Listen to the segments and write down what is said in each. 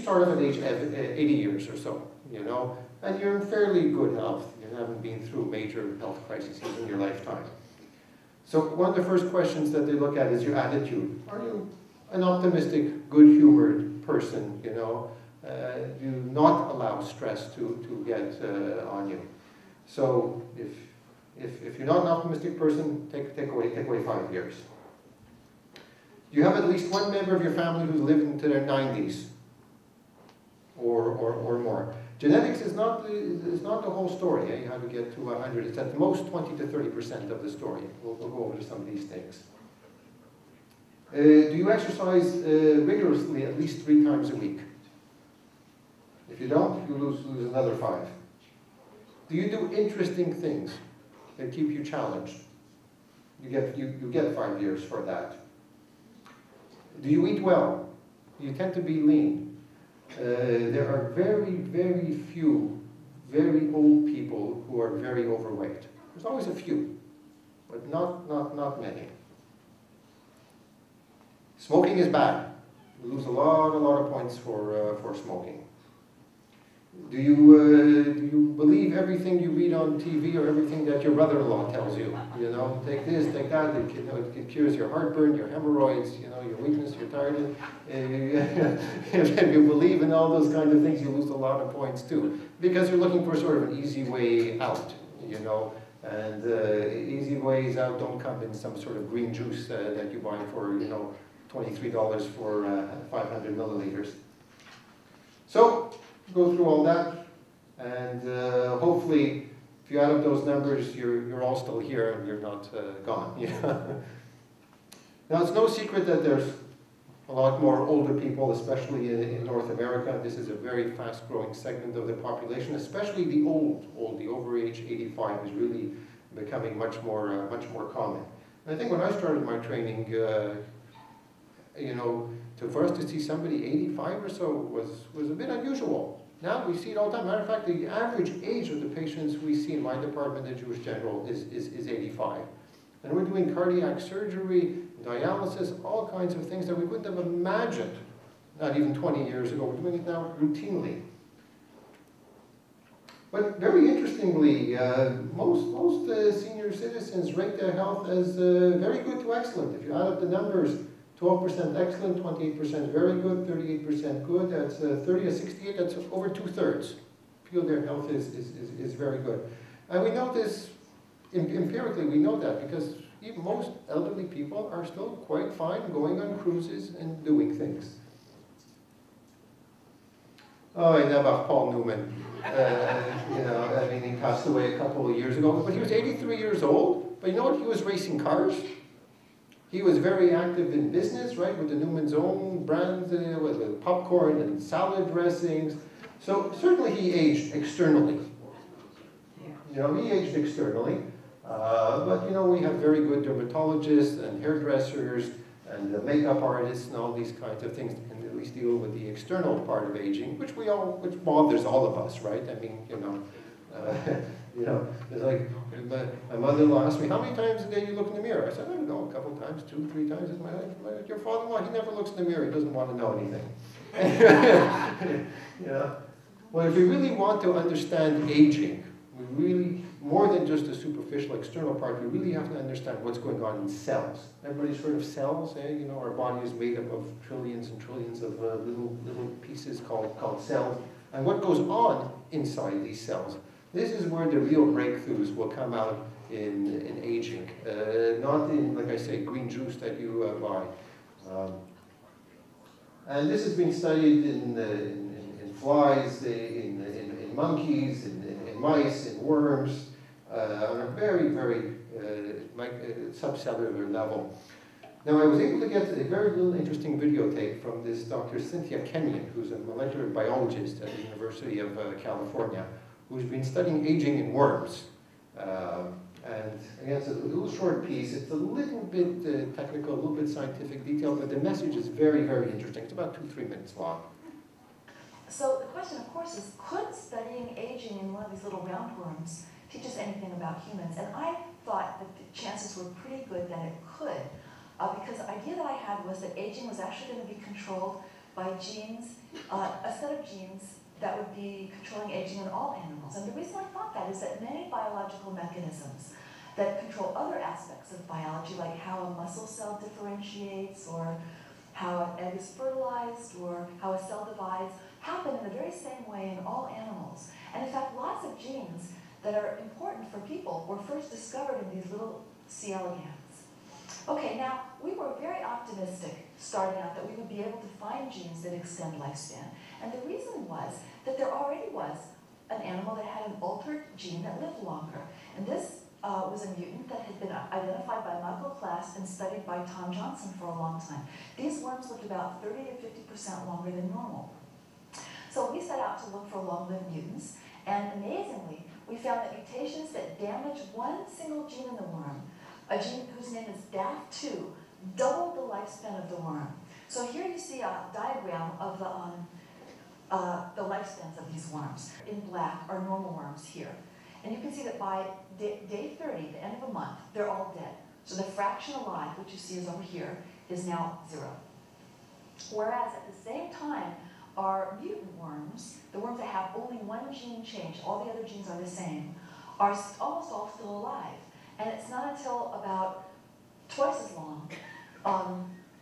start off at age 80 years or so, you know, and you're in fairly good health. You haven't been through major health crises in your lifetime. So one of the first questions that they look at is your attitude. Are you an optimistic, good-humored person, you know? Do not allow stress to get on you. So if you're not an optimistic person, take away 5 years. Do you have at least one member of your family who's lived into their 90s or more? Genetics is not the whole story. You have to get to 100. It's at the most 20 to 30% of the story. We'll go over some of these things. Do you exercise rigorously at least 3 times a week? If you don't, you lose another 5. Do you do interesting things that keep you challenged? You get 5 years for that. Do you eat well? You tend to be lean. There are very, very few very old people who are very overweight. There's always a few, but not many. Smoking is bad. You lose a lot of points for smoking. Do you believe everything you read on TV or everything that your brother-in-law tells you? You know, take this, take that. It cures your heartburn, your hemorrhoids, you know, your weakness, your tiredness. If you believe in all those kind of things, you lose a lot of points too, because you're looking for sort of an easy way out, you know. And easy ways out don't come in some sort of green juice that you buy for, you know, $23 for 500 milliliters. So, go through all that, and hopefully, if you add up those numbers, you're all still here and you're not gone. Yeah. Now, it's no secret that there's a lot more older people, especially in North America. This is a very fast-growing segment of the population, especially the old, the over age 85 is really becoming much more common. And I think when I started my training, you know, for us to see somebody 85 or so was a bit unusual. Now we see it all the time. Matter of fact, the average age of the patients we see in my department, the Jewish General, is 85. And we're doing cardiac surgery, dialysis, all kinds of things that we wouldn't have imagined not even 20 years ago. We're doing it now routinely. But very interestingly, most senior citizens rate their health as very good to excellent. If you add up the numbers, 12% excellent, 28% very good, 38% good, that's 30 to 68, that's over 2/3. Feel their health is very good. And we know this, empirically we know that, because even most elderly people are still quite fine going on cruises and doing things. Oh, I never Paul Newman. You know, I mean, he passed away a couple of years ago, but he was 83 years old, but you know what, he was racing cars. He was very active in business, right, with the Newman's own brands, with popcorn and salad dressings. So certainly he aged externally. You know, he aged externally. But, you know, we have very good dermatologists and hairdressers and makeup artists and all these kinds of things that can at least deal with the external part of aging, which bothers all of us, right? I mean, you know, it's like, my mother-in-law asked me, how many times a day you look in the mirror? I said, I don't know, a couple times, 2, 3 times in my life. Your father-in-law, he never looks in the mirror, he doesn't want to know anything. You know? Well, if we really want to understand aging, we really, more than just the superficial external part, we really have to understand what's going on in cells. Everybody's heard of cells, eh? You know, our body is made up of trillions and trillions of little pieces called cells. And what goes on inside these cells? This is where the real breakthroughs will come out in aging, not in, like I say, green juice that you buy. And this has been studied in flies, in monkeys, in mice, in worms, on a very, very subcellular level. Now, I was able to get a very little interesting videotape from this Dr. Cynthia Kenyon, who's a molecular biologist at the University of California, who's been studying aging in worms. And again, it's a little short piece. It's a little bit technical, a little bit scientific detail, but the message is very, very interesting. It's about 2-3 minutes long. So the question, of course, is could studying aging in one of these little roundworms teach us anything about humans? And I thought that the chances were pretty good that it could, because the idea that I had was that aging was actually going to be controlled by genes, a set of genes that would be controlling aging in all animals. And the reason I thought that is that many biological mechanisms that control other aspects of biology, like how a muscle cell differentiates, or how an egg is fertilized, or how a cell divides, happen in the very same way in all animals. And in fact, lots of genes that are important for people were first discovered in these little C. elegans. Okay, now, we were very optimistic starting out that we would be able to find genes that extend lifespan. And the reason was that there already was an animal that had an altered gene that lived longer. And this was a mutant that had been identified by Michael Klass and studied by Tom Johnson for a long time. These worms lived about 30 to 50% longer than normal. So we set out to look for long-lived mutants, and amazingly, we found that mutations that damage one single gene in the worm, a gene whose name is DAF2, doubled the lifespan of the worm. So here you see a diagram of the lifespans of these worms. In black are normal worms here. And you can see that by day 30, the end of a month, they're all dead. So the fraction alive, which you see is over here, is now 0. Whereas at the same time, our mutant worms, the worms that have only one gene change, all the other genes are the same, are almost all still alive. And it's not until about twice as long,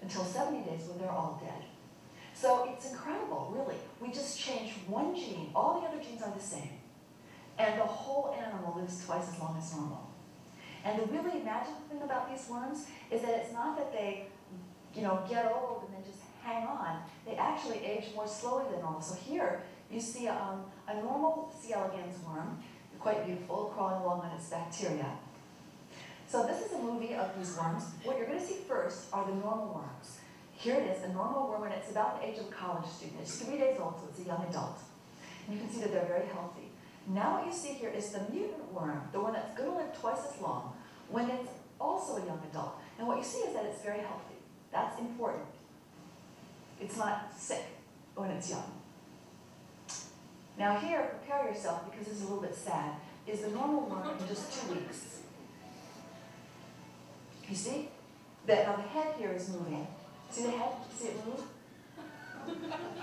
until 70 days, when they're all dead. So it's incredible, really. We just changed one gene, all the other genes are the same. And the whole animal lives twice as long as normal. And the really magical thing about these worms is that it's not that they, get old and then just hang on. They actually age more slowly than normal. So here you see a normal C. elegans worm, quite beautiful, crawling along on its bacteria. So this is a movie of these worms. What you're going to see first are the normal worms. Here it is, a normal worm, and it's about the age of a college student. It's 3 days old, so it's a young adult. And you can see that they're very healthy. Now what you see here is the mutant worm, the one that's going to live twice as long, when it's also a young adult. And what you see is that it's very healthy. That's important. It's not sick when it's young. Now here, prepare yourself, because this is a little bit sad, is the normal worm in just 2 weeks. You see? Now the head here is moving. See the head? See it move?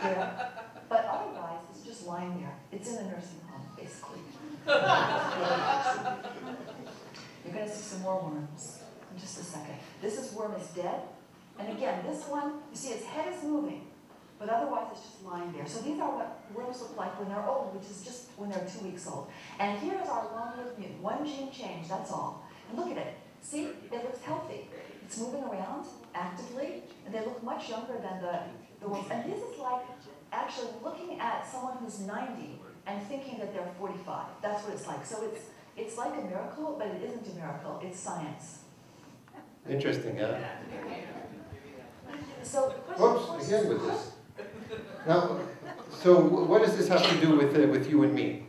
There. But otherwise, it's just lying there. It's in a nursing home, basically. You're going to see some more worms in just a second. This worm is dead. And again, this one, you see its head is moving, but otherwise it's just lying there. So these are what worms look like when they're old, which is just when they're 2 weeks old. And here is our long-lived mutant. One gene change, that's all. And look at it. See, it looks healthy. It's moving around actively, and they look much younger than the worms. And this is like actually looking at someone who's 90 and thinking that they're 45. That's what it's like. So it's like a miracle, but it isn't a miracle. It's science. Interesting, huh? So the question Oops, again with this. Now, so what does this have to do with you and me?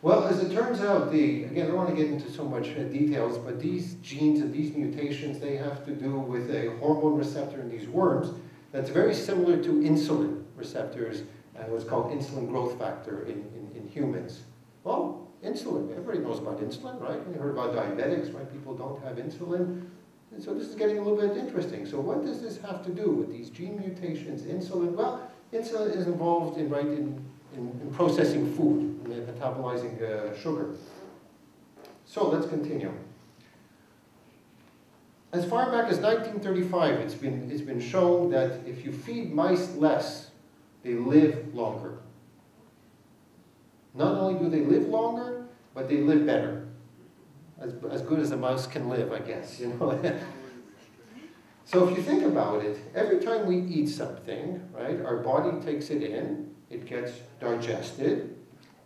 Well, as it turns out, again, I don't want to get into so much details, but these genes and these mutations, they have to do with a hormone receptor in these worms that's very similar to insulin receptors and what's called insulin growth factor in humans. Well, insulin, everybody knows about insulin, right? You heard about diabetics, right? People don't have insulin. And so this is getting a little bit interesting. So what does this have to do with these gene mutations, insulin? Well, insulin is involved in processing food, in metabolizing sugar. So let's continue. As far back as 1935, it's been shown that if you feed mice less, they live longer. Not only do they live longer, but they live better. As good as a mouse can live, I guess, So if you think about it, every time we eat something, right, our body takes it in, it gets digested,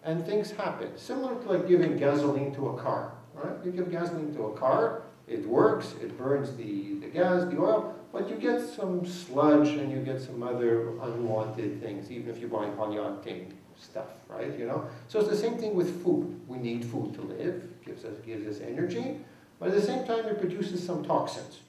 and things happen. Similar to like giving gasoline to a car, right? You give gasoline to a car, it works, it burns the gas, the oil, but you get some sludge and you get some other unwanted things, even if you buy polyoctane stuff, right? So it's the same thing with food. We need food to live, gives us energy, but at the same time it produces some toxins.